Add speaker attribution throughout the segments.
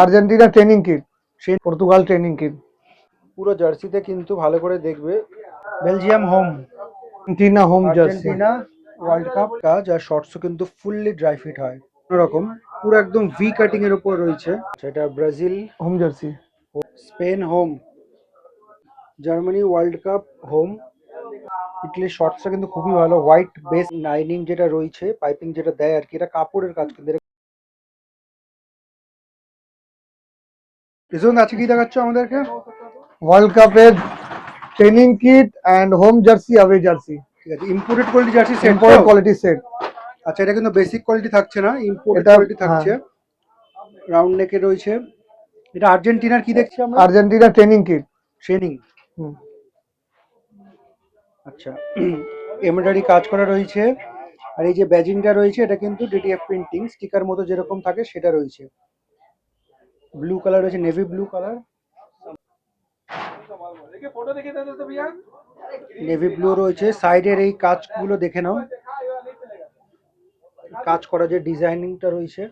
Speaker 1: Argentina training kit, Portugal training kit.
Speaker 2: পুরো জার্সিতে কিন্তু ভালো করে দেখবে Belgium home,
Speaker 1: Argentina home jersey.
Speaker 2: Argentina World cup কাজ। আর শর্টসও কিন্তু ফুললি ড্রাই ফিট হয় রকম, পুরো একদম ভি কাটিং এর উপর রয়েছে। সেটা Brazil
Speaker 1: home jersey.
Speaker 2: Spain home, Germany world Cup home. ইটালির শর্টসটা কিন্তু খুবই ভালো, হোয়াইট বেস লাইনিং যেটা রয়েছে, পাইপিং যেটা দেয় আর কি, এটা কাপড়ের কাজ কিন্তু। আছে কি দেখাচ্ছ আমাদেরকে?
Speaker 1: ওয়ার্ল্ড কাপের training kit and home jersey, away jersey.
Speaker 2: ঠিক আছে, imported quality jersey set,
Speaker 1: imported quality set.
Speaker 2: আচ্ছা, এটা কিন্তু বেসিক কোয়ালিটি থাকছে না, ইম্পোর্টেড
Speaker 1: এটা
Speaker 2: কোয়ালিটি থাকছে। রাউন্ড নেকে রয়েছে। এটা আর্জেন্টিনার কি দেখছি আমরা?
Speaker 1: Argentina training kit.
Speaker 2: ট্রেনিং। আচ্ছা, এমব্রয়ডারি কাজ করা রয়েছে। আর এই যে ব্যাজিংটা রয়েছে, এটা কিন্তু ডিটিএফ প্রিন্টিং স্টিকার মতো যেরকম থাকে সেটা রয়েছে। ব্লু কালার রয়েছে, navy blue colour, navy blue রয়েছে। সাইডের এই কাজগুলো দেখে নাও, কাজ করা যে ডিজাইনিংটা রয়েছে।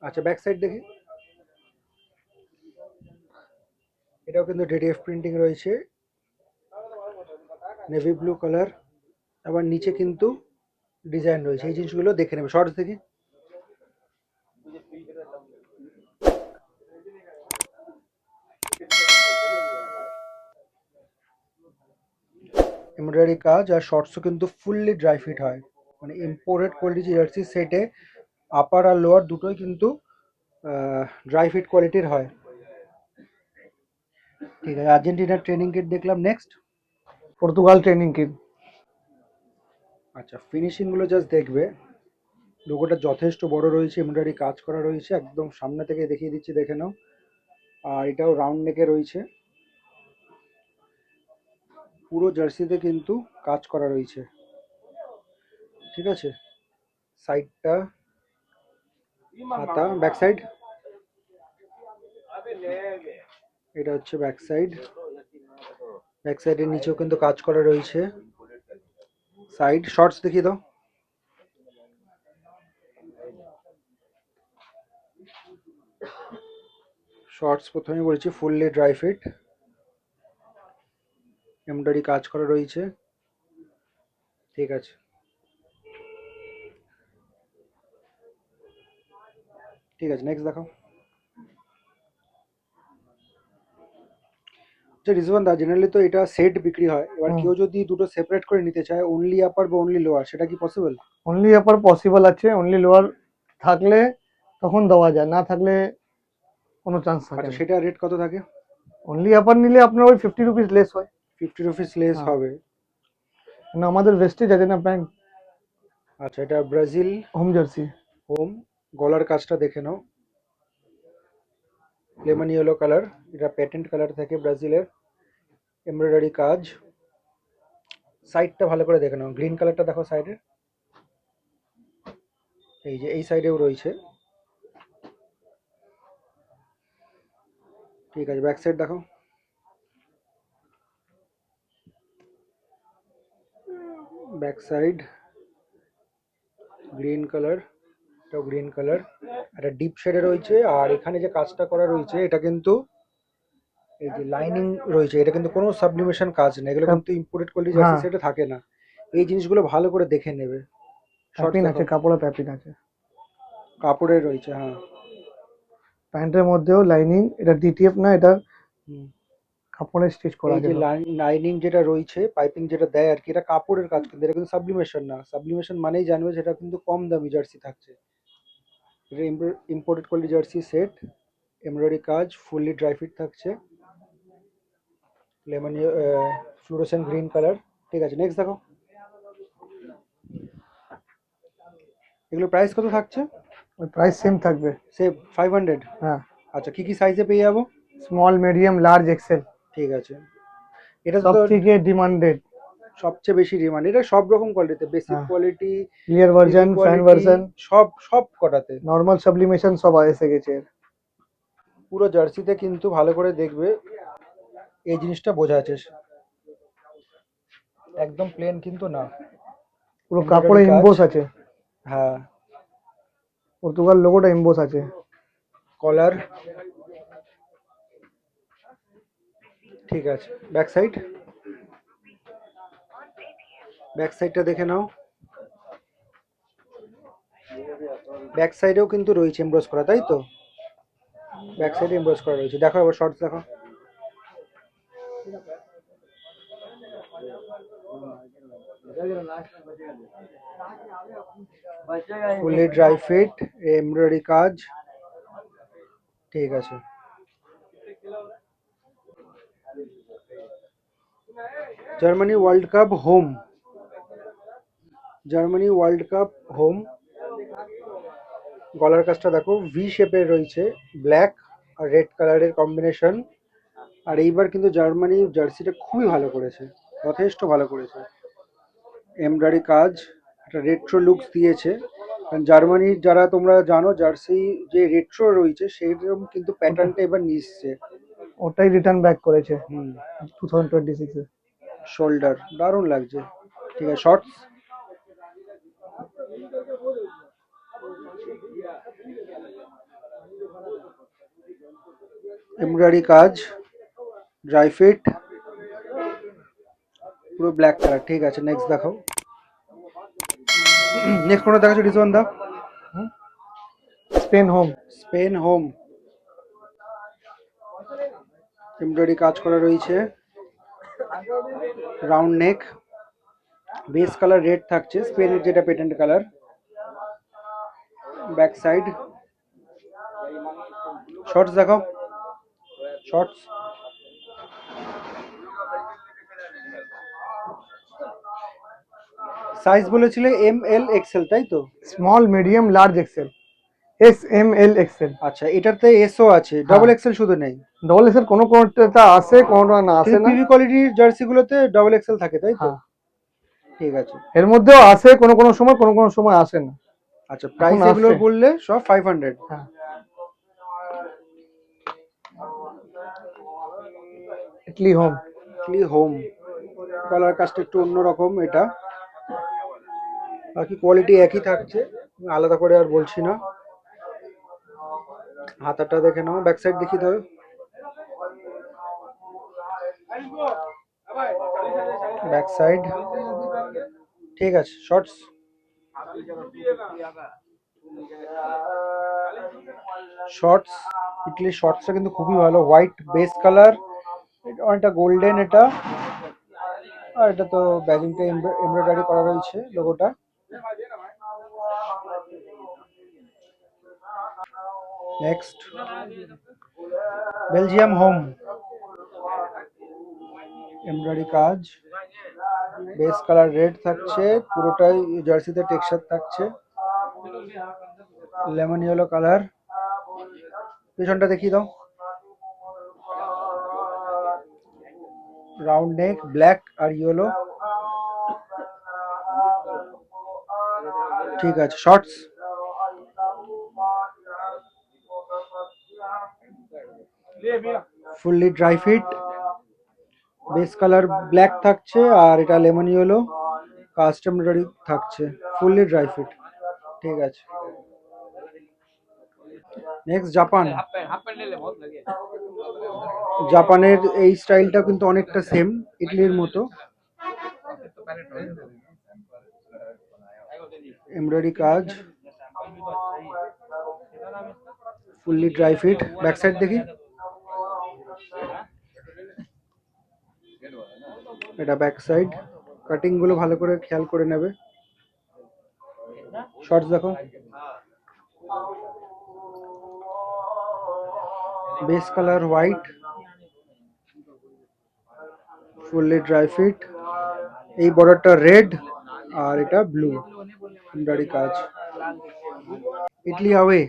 Speaker 2: আচ্ছা, ব্যাক সাইড দেখি, এটাও কিন্তু ডিটিএফ প্রিন্টিং রয়েছে, নেভি ব্লু কালার। আবার নিচে কিন্তু ডিজাইন রয়েছে, এই জিনিসগুলো দেখে নেবে। শর্টস দেখি, এমব্রয়ডারি কাজ। আর শর্টসও কিন্তু ফুললি ড্রাই ফিট হয়, মানে ইম্পোর্টেড কোয়ালিটি জার্সি সেটে আপার আর লোয়ার দুটোই কিন্তু ড্রাই ফিট কোয়ালিটির হয়। ঠিক আছে, আর্জেন্টিনার ট্রেনিং কিট দেখলাম। Next
Speaker 1: Portugal training kit.
Speaker 2: আচ্ছা, ফিনিশিংগুলো জাস্ট দেখবে, লোগোটা যথেষ্ট বড় রয়েছে, এমব্রয়ডারি কাজ করা রয়েছে, একদম সামনে থেকে দেখিয়ে দিচ্ছি, দেখে নাও। আর এটাও রাউন্ড নেকে রয়েছে, পুরো জার্সিতে কিন্তু কাজ করা রয়েছে। ঠিক আছে, সাইডটা হাতা, ব্যাক সাইড, এটা হচ্ছে ব্যাক সাইড। ব্যাক সাইডের নিচেও কিন্তু কাজ করা রয়েছে। সাইড শর্টস দেখিয়ে দাও। শর্টস প্রথমে বলেছি ফুললি ড্রাই ফিট, এমব্রয়ডারি কাজ করা রয়েছে। ঠিক আছে, ঠিক আছে, নেক্সট দেখাও। আচ্ছা রিজওয়ান দা, জেনারেলি তো এটা সেট বিক্রি হয়, এবার কেউ যদি দুটো সেপারেট করে নিতে চায়, অনলি আপার বা অনলি লোয়ার, সেটা কি পসিবল?
Speaker 1: অনলি আপার পসিবল আছে, অনলি লোয়ার থাকলে তখন দেওয়া যায়, না থাকলে কোনো চান্স থাকে
Speaker 2: আচ্ছা,
Speaker 1: না।
Speaker 2: সেটা রেট কত থাকে?
Speaker 1: অনলি আপার নিলে আপনার ওই 50 রুপিস লেস হয়।
Speaker 2: 50 রুপিস লেস হবে।
Speaker 1: না, আমাদের ভেস্টেজ আছে না ব্যাংক।
Speaker 2: আচ্ছা, এটা ব্রাজিল
Speaker 1: হোম জার্সি।
Speaker 2: হোম, গলার কাজটা দেখে নাও, লেমন ইয়েলো কালার, এটা প্যাটেন্ট কালার থাকে ব্রাজিলের, এমব্রয়ডারি কাজ। সাইডটা ভালো করে দেখে নাও, গ্রিন কালারটা দেখো সাইডে, এই যে এই সাইডেও রয়েছে। ঠিক আছে, ব্যাক সাইড দেখো, ব্যাক সাইড গ্রিন কালার, এটাও গ্রিন কালার, একটা ডিপ শেডে রয়েছে। আর এখানে যে কাজটা করা রয়েছে, এটা কিন্তু এই যে লাইনিং রয়েছে, এটা কিন্তু কোনো সাবলিমেশন কাজ নেই, এগুলো কিন্তু ইম্পোর্টেড কোয়ালিটি জার্সি
Speaker 1: হ্যাঁ,
Speaker 2: সেটা থাকে না। এই জিনিসগুলো ভালো করে দেখে নেবে। শর্টস
Speaker 1: প্যাপিন
Speaker 2: দেখো,
Speaker 1: আছে, কাপড়ে প্যাপিন আছে।
Speaker 2: কাপড়ের রয়েছে, হ্যাঁ।
Speaker 1: প্যান্টের মধ্যেও লাইনিং, এটা ডিটিএফ না, এটা
Speaker 2: হুম।
Speaker 1: কাপড়ে স্টিচ করা
Speaker 2: এই
Speaker 1: আছে
Speaker 2: যে
Speaker 1: সব।
Speaker 2: লাইনিং যেটা রয়েছে, পাইপিং যেটা দেয় আর কি, এটা কাপড়ের কাজ, কিন্তু এটা কিন্তু সাবলিমেশন না। সাবলিমেশন মানেই জানবে সেটা কিন্তু কম দামি জার্সি থাকছে। এটা imported quality jersey set, embroidery কাজ, ফুললি ড্রাই ফিট থাকছে, লেমন ফ্লুরোসেন্ট গ্রিন কালার। ঠিক আছে, নেক্সট দেখো। এগুলো প্রাইস কত থাকছে?
Speaker 1: ওই প্রাইস সেম থাকবে।
Speaker 2: সে 500।
Speaker 1: হ্যাঁ,
Speaker 2: আচ্ছা, কি কি সাইজে পেয়ে যাবো?
Speaker 1: Small, medium, large, XL.
Speaker 2: ঠিক আছে, এটা
Speaker 1: সব
Speaker 2: তো
Speaker 1: থেকে ডিমান্ডেড।
Speaker 2: সবচেয়ে বেশি ডিমান্ড, এটা সব রকম কোয়ালিটিতে, বেসিক
Speaker 1: হ্যাঁ,
Speaker 2: quality,
Speaker 1: clear
Speaker 2: heavy
Speaker 1: version, fan
Speaker 2: quality,
Speaker 1: version,
Speaker 2: সব সব কটাতে।
Speaker 1: নর্মাল সাবলিমেশন সব এসে গেছে।
Speaker 2: পুরো জার্সিতে কিন্তু ভালো করে দেখবে, এই জিনিসটা বোঝা যাচ্ছে, একদম প্লেন কিন্তু না,
Speaker 1: পুরো কাপড়ে
Speaker 2: এমব্রয়ডারি কাজ।
Speaker 1: ইমবোস আছে।
Speaker 2: হ্যাঁ,
Speaker 1: পর্তুগাল লোগোটা এমবোস আছে।
Speaker 2: কলার, ঠিক আছে। ব্যাক সাইড, ব্যাক সাইডটা দেখে নাও। ব্যাক সাইডেও কিন্তু রয়েছে এমব্রস করা, তাই তো? ব্যাক সাইডে এমব্রস করা রয়েছে। দেখো এবার শর্টস দেখো। ফুলি ড্রাই ফিট, এমব্রয়ডারি কাজ, ঠিক আছে। Germany world Cup home, Germany world Cup home. গলার কাজটা দেখো ভি শেপের রয়েছে, ব্ল্যাক আর রেড কালারের কম্বিনেশন। আর এইবার কিন্তু জার্মানি জার্সিটা খুবই ভালো করেছে, যথেষ্ট ভালো করেছে। এমব্রয়ডারি কাজ, একটা রেট্রো লুকস দিয়েছে। কারণ জার্মানির যারা তোমরা জানো জার্সি যে রেট্রো রয়েছে সেইরকম কিন্তু প্যাটার্নটা এবার নিয়ে এসছে।
Speaker 1: ওটাই রিটার্ন ব্যাক করেছে
Speaker 2: হুম,
Speaker 1: 2026 এ।
Speaker 2: শোল্ডার দারুণ লাগছে। ঠিক আছে, শর্টস, এমব্রয়ডারি কাজ, ড্রাই ফিট, পুরো ব্ল্যাক কালার, ঠিক আছে। নেক্সট দেখাও। নেক্সট কোনটা দেখাচ্ছ রিজওয়ান দা?
Speaker 1: Spain home.
Speaker 2: Spain home, embroidery কাজ করা রয়েছে, round neck, base colour red থাকছে, স্পেনের যেটা patent colour. Back side, shorts দেখাও, শর্টস, সাইজ বলেছিলে এম এল এক্সেল, তাই তো?
Speaker 1: Small medium large XL, S M L XL.
Speaker 2: আচ্ছা, এটাতে এসও আছে, ডাবল এক্সেল শুধু নেই?
Speaker 1: ডবল এক্সেল কোনোটা আসে, কোনোটা না আসে
Speaker 2: কিন্তু
Speaker 1: না।
Speaker 2: পিভি কোয়ালিটির জার্সিগুলোতে ডাবল এক্সেল থাকে, তাই তো?
Speaker 1: হ্যাঁ,
Speaker 2: ঠিক আছে।
Speaker 1: এর মধ্যেও আসে কোনো কোনো সময়, কোনো কোনো সময় আসে না।
Speaker 2: আচ্ছা, প্রাইস
Speaker 1: এখন
Speaker 2: এগুলো
Speaker 1: আসছে।
Speaker 2: বললে সব 500।
Speaker 1: হ্যাঁ, ইটলি হোম।
Speaker 2: ইটলি হোম, কলার কাজটা একটু অন্যরকম এটা, বাকি কোয়ালিটি একই থাকছে, আলাদা করে আর বলছি না। হাতাটা দেখে নাও, ব্যাক সাইড দেখি দাও। ব্যাক সাইড, ঠিক আছে। শর্টস, শর্টস, ইটলি শর্টসটা কিন্তু খুবই ভালো, হোয়াইট বেস কালার, অনেকটা গোল্ডেন এটা। আর এটা তো ব্যাজিংটা এমব্রয়ডারি করা রয়েছে লোগোটা। নেক্সট, বেলজিয়াম হোম, এমব্রয়ডারি কাজ, বেস কালার রেড থাকছে, পুরোটাই জার্সিতে টেক্সচার থাকছে, লেমন ইয়েলো কালার। পেছনটা দেখিয়ে দাও, রাউন্ড নেক, ব্ল্যাক আর ইয়েলো, ঠিক আছে। Shorts, fully dry fit, base colour black থাকছে আর এটা লেমন ইয়েলো, কাস্টমারি থাকছে, ফুললি ড্রাই ফিট, ঠিক আছে। নেক্সট জাপান, জাপানের এই স্টাইলটা কিন্তু অনেকটা সেম ইটলির মতো, এমব্রয়ডারি কাজ, fully dry fit. Back side দেখি, এটা ব্যাক সাইড, কাটিং গুলো ভালো করে খেয়াল করে নেবে। শর্টস দেখো, base colour white, fully dry fit, এই বর্ডারটা রেড আর এটা ব্লু, এমব্রয়ডারি কাজ। ইটলি আওয়ে,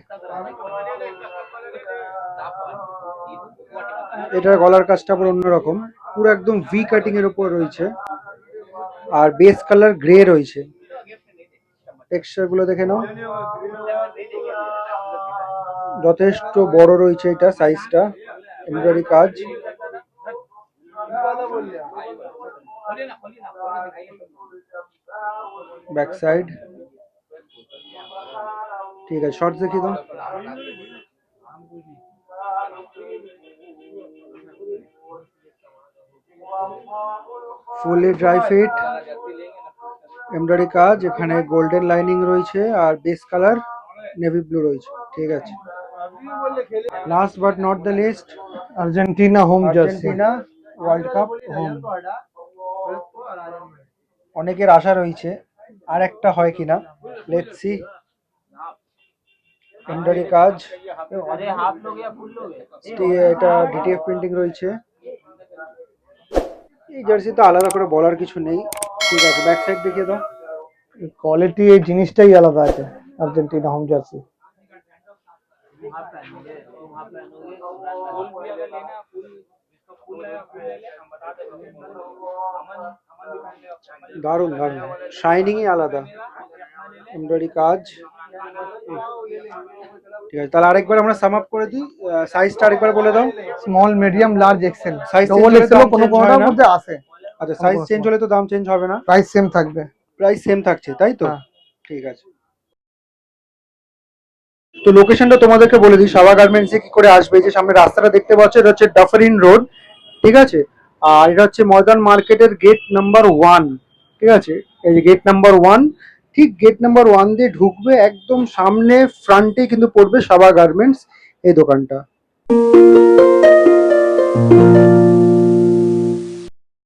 Speaker 2: এটার গলার কাজটা আবার অন্যরকম, পুরো একদম ভি কাটিং এর উপর রয়েছে আর বেস কালার গ্রে রয়েছে। টেক্সচার গুলো দেখে নাও, যথেষ্ট বড় রয়েছে এটা সাইজটা, এমব্রয়ডারি কাজ, ব্যাক সাইড, ঠিক আছে, শর্টস দেখিয়ে দাও। ফুললি ড্রাই ফিট, এমব্রয়ডারি কাজ, এখানে গোল্ডেন লাইনিং রয়েছে আর বেস কালার নেভি ব্লু রয়েছে। ঠিক আছে, last but not the least,
Speaker 1: Argentina home jersey.
Speaker 2: Argentina World Cup home. অনেকের আশা রয়েছে আর একটা হয় কিনা, লেটস সি। এমব্রয়ডারি কাজ, এটা ডিটিএফ প্রিন্টিং রয়েছে। এই জার্সি তো আলাদা করে বলার কিছু নেই। ঠিক আছে, ব্যাক সাইড দেখিয়ে দাও।
Speaker 1: কোয়ালিটি এই জিনিসটাই আলাদা আছে আর্জেন্টিনা হোম জার্সি।
Speaker 2: দারুণ দারুণ, শাইনিংই আলাদা, এমব্রয়ডারি কাজ। ঠিক আছে, তাহলে আরেকবার আমরা সাম আপ করে দিই। সাইজটা আরেকবার বলে দাও।
Speaker 1: Small, medium, large, XL.
Speaker 2: Size
Speaker 1: double XL কোনো
Speaker 2: চেঞ্জ
Speaker 1: কোনোটার
Speaker 2: হয় না?
Speaker 1: মধ্যে আছে।
Speaker 2: আচ্ছা, সাইজ চেঞ্জ হলে তো দাম চেঞ্জ হবে না,
Speaker 1: প্রাইস সেম থাকবে।
Speaker 2: প্রাইস সেম থাকছে তাই তো?
Speaker 1: হ্যাঁ।
Speaker 2: ঠিক আছে, তো লোকেশনটা তোমাদেরকে বলে দিই, সাবা গার্মেন্টসে কি করে আসবে। এই যে সামনে রাস্তাটা দেখতে পাচ্ছ, এটা হচ্ছে ডাফারিন রোড। ঠিক আছে, আর এটা হচ্ছে ময়দান মার্কেটের গেট নাম্বার 1। ঠিক আছে, এই যে গেট নাম্বার 1, ঠিক গেট নাম্বার 1 দিয়ে ঢুকবে, একদম সামনে ফ্রন্টে কিন্তু পড়বে সাবা গার্মেন্টস এই দোকানটা।